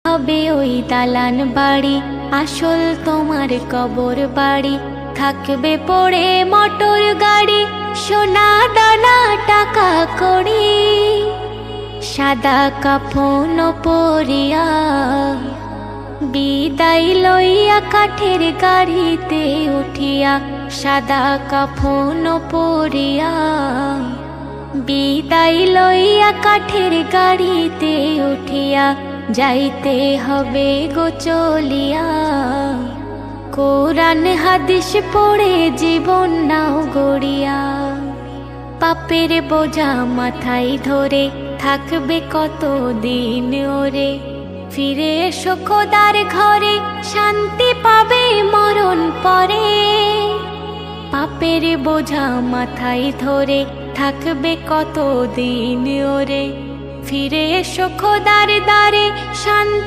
হবে ওই দালান বাড়ি, আসল তোমার কবর বাড়ি। থাকবে পড়ে মোটর গাড়ি, সোনা দানা টাকা কড়ি। সাদা কাফন পরিয়া বিদায় লইয়া কাঠের গাড়িতে উঠিয়া। সাদা কাফন পরিয়া বিদায় লইয়া কাঠের গাড়িতে উঠিয়া। যাইতে হবে গো চলিয়া, কোরআন হাদিস পড়ে জীবন নাও গড়িয়া। পাপের বোঝা মাথায় ধরে থাকবে কত দিন ওরে। ফিরে এসো খোদার ঘরে, শান্তি পাবে মরণ পরে। পাপের বোঝা মাথায় ধরে থাকবে কত দিন ওরে। ফিরে এসো খোদার দ্বারে, শান্তি